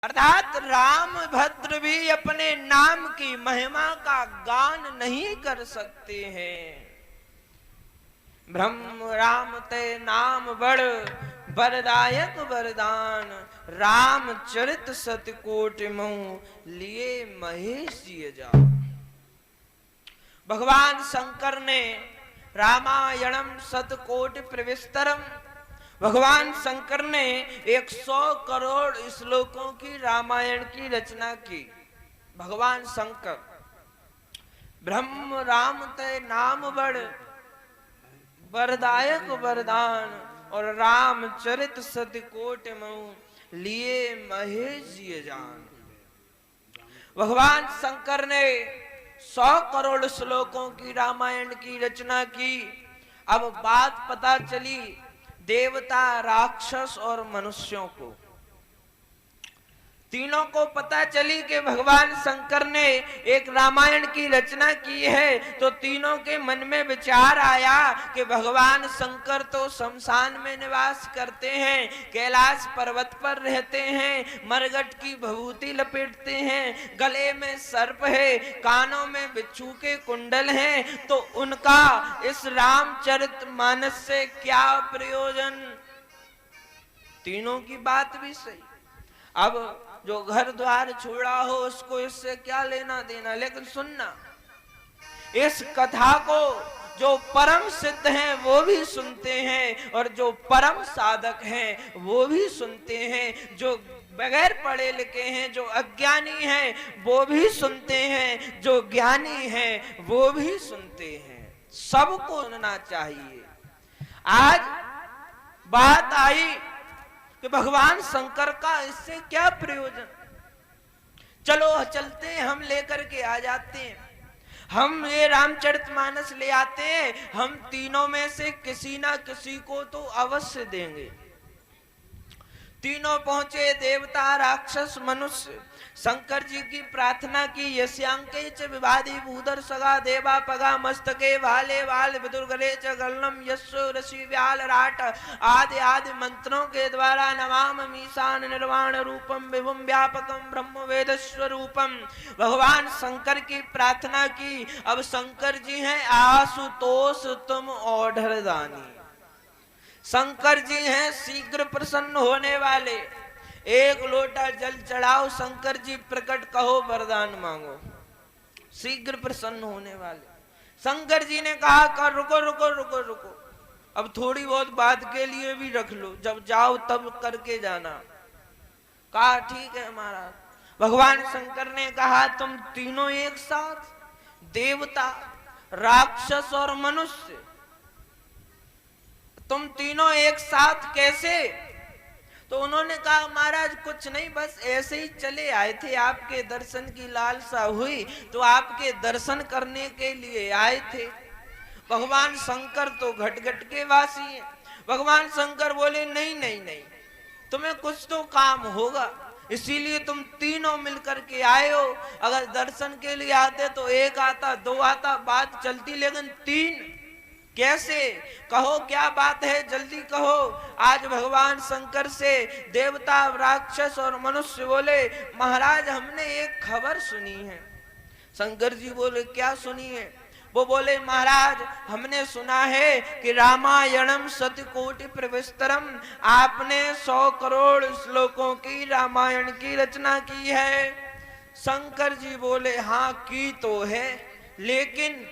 अर्थात राम भद्र भी अपने नाम की महिमा का गान नहीं कर सकते हैं। ब्रह्म राम ते नाम बड़ वरदायक वरदान, रामचरित सतकोटि मऊ लिए महेश जी जा। भगवान शंकर ने रामायणम सतकोटि प्रविस्तरम, भगवान शंकर ने 100 करोड़ श्लोकों की रामायण की रचना की। भगवान शंकर ब्रह्म राम ते नाम बड़ वरदायक वरदान और रामचरित सतकोटि मऊ लिए महेश जी जान। भगवान शंकर ने 100 करोड़ श्लोकों की रामायण की रचना की। अब बात पता चली देवता, राक्षस और मनुष्यों को, तीनों को पता चली कि भगवान शंकर ने एक रामायण की रचना की है। तो तीनों के मन में विचार आया कि भगवान शंकर तो शमशान में निवास करते हैं, कैलाश पर्वत पर रहते हैं, मरगट की भभूति लपेटते हैं, गले में सर्प है, कानों में बिच्छू के कुंडल हैं, तो उनका इस रामचरितमानस से क्या प्रयोजन। तीनों की बात भी सही। अब जो घर द्वार छोड़ा हो उसको इससे क्या लेना देना। लेकिन सुनना, इस कथा को जो परम सिद्ध हैं वो भी सुनते हैं और जो परम साधक हैं वो भी सुनते हैं, जो बगैर पढ़े लिखे हैं, जो अज्ञानी हैं वो भी सुनते हैं, जो ज्ञानी हैं वो भी सुनते हैं। सबको सुनना चाहिए। आज बात आई कि भगवान शंकर का इससे क्या प्रयोजन। चलो चलते हैं, हम लेकर के आ जाते हैं, हम ये रामचरितमानस ले आते हैं, हम तीनों में से किसी ना किसी को तो अवश्य देंगे। तीनों पहुंचे, देवता, राक्षस, मनुष्य। शंकर जी की प्रार्थना की, यस्यांके च विवादी भूधर सगा देवा पगा मस्तके भाले वाल विदुर्गले च गलनम यस्सो ऋषि व्याल राट आदि आदि मंत्रों के द्वारा नमाम मीशान निर्वाण रूपम विभुम व्यापकम ब्रह्म वेद स्वरूपम। भगवान शंकर की प्रार्थना की। अब शंकर जी हैं आशुतोष तुम ओढ़र दानी। शंकर जी हैं शीघ्र प्रसन्न होने वाले। एक लोटा जल चढ़ाओ, शंकर जी प्रकट कहो, वरदान मांगो, शीघ्र प्रसन्न होने वाले। शंकर जी ने कहा कर रुको रुको रुको रुको, अब थोड़ी बहुत बात के लिए भी रख लो, जब जाओ तब करके जाना। कहा ठीक है महाराज। भगवान शंकर ने कहा तुम तीनों एक साथ, देवता, राक्षस और मनुष्य, तुम तीनों एक साथ कैसे। तो उन्होंने कहा महाराज कुछ नहीं, बस ऐसे ही चले आए थे, आपके दर्शन की लालसा हुई तो आपके दर्शन करने के लिए आए थे। भगवान शंकर तो घट घट के वासी हैं। भगवान शंकर बोले नहीं नहीं नहीं, तुम्हें कुछ तो काम होगा, इसीलिए तुम तीनों मिलकर के आए हो। अगर दर्शन के लिए आते तो एक आता, दो आता, बात चलती, लेकिन तीन कैसे। कहो क्या बात है, जल्दी कहो। आज भगवान शंकर से देवता, राक्षस और मनुष्य बोले महाराज हमने एक खबर सुनी है। शंकर जी बोले क्या सुनी है। वो बोले महाराज हमने सुना है कि रामायणम सतकोटि प्रविस्तरम, आपने 100 करोड़ श्लोकों की रामायण की रचना की है। शंकर जी बोले हाँ की तो है, लेकिन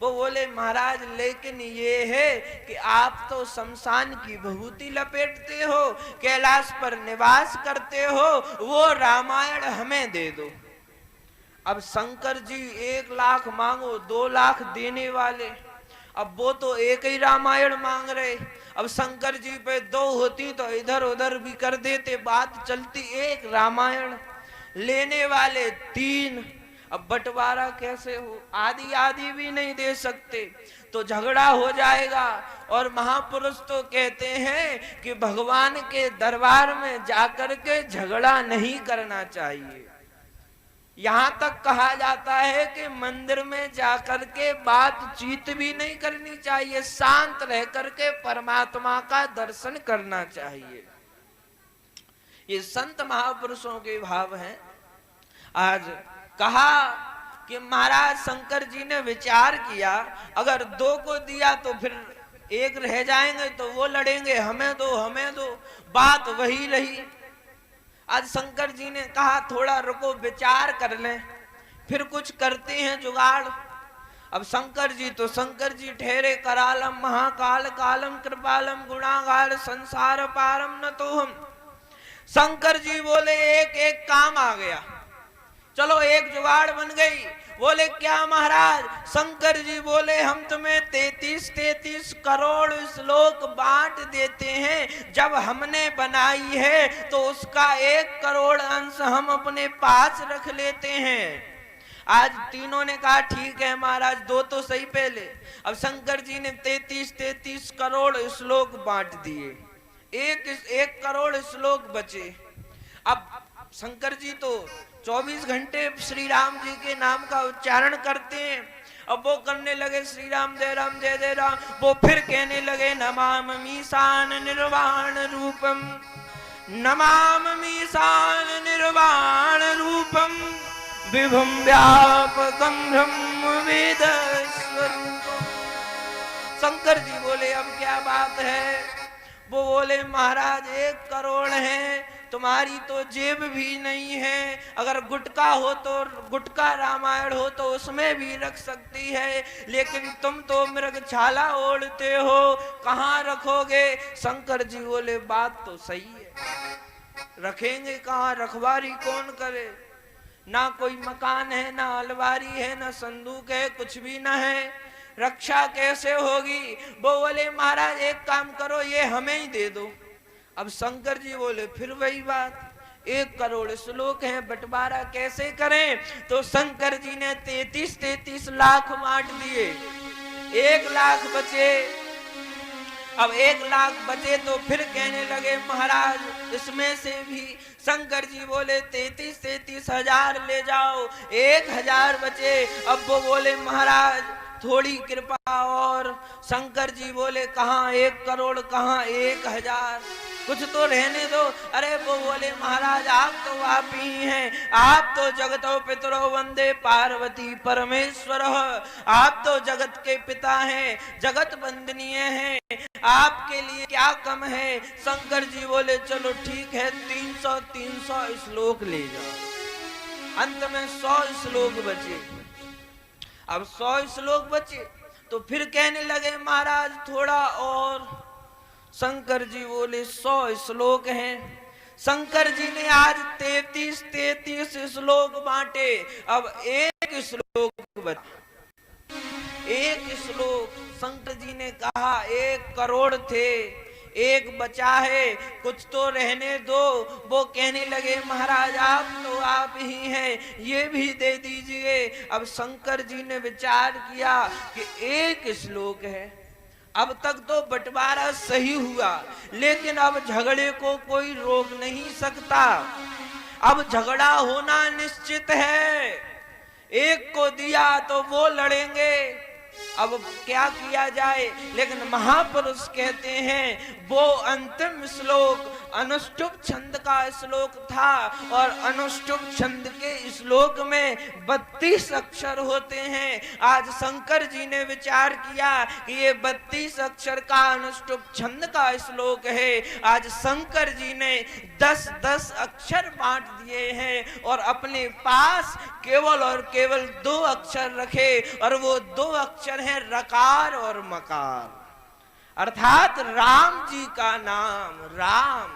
वो बोले महाराज लेकिन ये है कि आप तो शमशान की भभूति लपेटते हो, कैलाश पर निवास करते हो, वो रामायण हमें दे दो। अब शंकर जी 1 लाख मांगो 2 लाख देने वाले, अब वो तो एक ही रामायण मांग रहे। अब शंकर जी पे 2 होती तो इधर उधर भी कर देते, बात चलती। एक रामायण लेने वाले 3, अब बंटवारा कैसे हो, आदि आदि भी नहीं दे सकते तो झगड़ा हो जाएगा। और महापुरुष तो कहते हैं कि भगवान के दरबार में जाकर के झगड़ा नहीं करना चाहिए। यहां तक कहा जाता है कि मंदिर में जाकर के बातचीत भी नहीं करनी चाहिए, शांत रह करके परमात्मा का दर्शन करना चाहिए। ये संत महापुरुषों के भाव हैं। आज कहा कि महाराज शंकर जी ने विचार किया, अगर 2 को दिया तो फिर 1 रह जाएंगे, तो वो लड़ेंगे, हमें दो, बात वही रही। आज शंकर जी ने कहा थोड़ा रुको, विचार कर लें, फिर कुछ करते हैं जुगाड़। अब शंकर जी ठहरे करालम महाकाल कालम कृपालम गुणागार संसार पारम न तो हम। शंकर जी बोले एक काम आ गया, चलो एक जुगाड़ बन गई। बोले क्या महाराज? शंकर जी बोले हम तुम्हें 33 करोड़ श्लोक बांट देते हैं, जब हमने बनाई है तो उसका 1 करोड़ अंश हम अपने पास रख लेते हैं। आज तीनों ने कहा ठीक है महाराज, 2 तो सही पहले। अब शंकर जी ने 33 करोड़ श्लोक बांट दिए, 1 करोड़ श्लोक बचे। अब शंकर जी तो 24 घंटे श्री राम जी के नाम का उच्चारण करते हैं। अब वो करने लगे श्री राम जय जय राम, वो फिर कहने लगे नमामि शान निर्वाण रूपम, नमामि शान निर्वाण रूपम, विभुम व्यापकम ब्रह्म वेद स्वरूपम। शंकर जी बोले अब क्या बात है? वो बोले महाराज 1 करोड़ है, तुम्हारी तो जेब भी नहीं है, अगर गुटका हो तो गुटका रामायण हो तो उसमें भी रख सकती है, लेकिन तुम तो मृगछाला ओढ़ते हो, कहाँ रखोगे? शंकर जी बोले बात तो सही है, रखेंगे कहाँ, रखवारी कौन करे? ना कोई मकान है, ना अलमारी है, ना संदूक है, कुछ भी ना है, रक्षा कैसे होगी? वो बोले महाराज एक काम करो, ये हमें ही दे दो। अब शंकर जी बोले फिर वही बात, 1 करोड़ श्लोक हैं, बंटवारा कैसे करें? तो शंकर जी ने 33 लाख बांट दिए, 1 लाख बचे। अब 1 लाख बचे तो फिर कहने लगे महाराज इसमें से भी। शंकर जी बोले 33 हजार ले जाओ, 1000 बचे। अब वो बोले महाराज थोड़ी कृपा और। शंकर जी बोले कहाँ 1 करोड़, कहाँ 1000, कुछ तो रहने दो। अरे वो बोले महाराज आप तो आप ही हैं, आप तो जगतो पितरो वंदे पार्वती परमेश्वर, आप तो जगत के पिता हैं, जगत वंदनीय हैं, आपके लिए क्या कम है? शंकर जी बोले चलो ठीक है 300 श्लोक ले जाओ। अंत में 100 श्लोक बचे। अब 100 श्लोक बचे तो फिर कहने लगे महाराज थोड़ा और। शंकर जी बोले 100 श्लोक हैं। शंकर जी ने आज 33 श्लोक बांटे। अब 1 श्लोक बचा, 1 श्लोक। शंकर जी ने कहा 1 करोड़ थे, 1 बचा है, कुछ तो रहने दो। वो कहने लगे महाराज आप तो आप ही हैं, ये भी दे दीजिए। अब शंकर जी ने विचार किया कि 1 श्लोक है, अब तक तो बंटवारा सही हुआ, लेकिन अब झगड़े को कोई रोक नहीं सकता, अब झगड़ा होना निश्चित है। 1 को दिया तो वो लड़ेंगे, अब क्या किया जाए? लेकिन महापुरुष कहते हैं वो अंतिम श्लोक अनुष्टुप छंद का श्लोक था, और अनुष्टुप छंद के श्लोक में 32 अक्षर होते हैं। आज शंकर जी ने विचार किया कि ये 32 अक्षर का अनुष्टुप छंद का श्लोक है। आज शंकर जी ने 10 अक्षर बांट दिए हैं और अपने पास केवल और केवल 2 अक्षर रखे, और वो 2 अक्षर हैं रकार और मकार, अर्थात राम जी का नाम राम।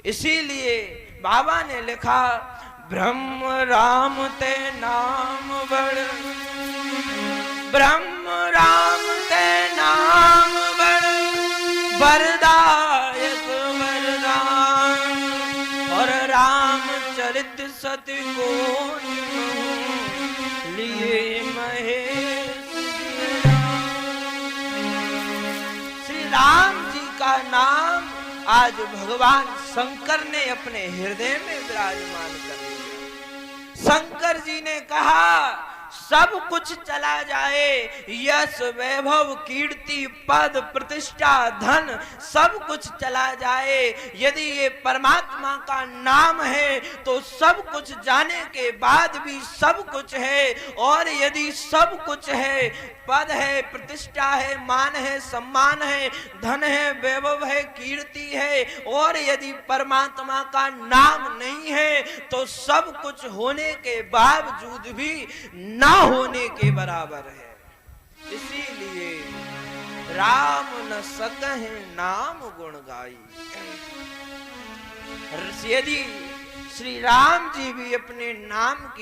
इसीलिए बाबा ने लिखा ब्रह्म राम ते नाम बड़, ब्रह्म राम ते नाम बड़, वरदायक वरदान, और रामचरित सति को लिए महेश। श्री राम जी का नाम आज भगवान शंकर ने अपने हृदय में विराजमान कर दिया। शंकर जी ने कहा सब कुछ चला जाए, यश वैभव कीर्ति पद प्रतिष्ठा धन सब कुछ चला जाए, यदि ये परमात्मा का नाम है तो सब कुछ जाने के बाद भी सब कुछ है। और यदि सब कुछ है, पद है, प्रतिष्ठा है, मान है, सम्मान है, धन है, वैभव है, कीर्ति है, और यदि परमात्मा का नाम नहीं है तो सब कुछ होने के बावजूद भी ना होने के बराबर है। इसीलिए राम न सकहि नाम गुण गाई। यदि श्री राम जी भी अपने नाम के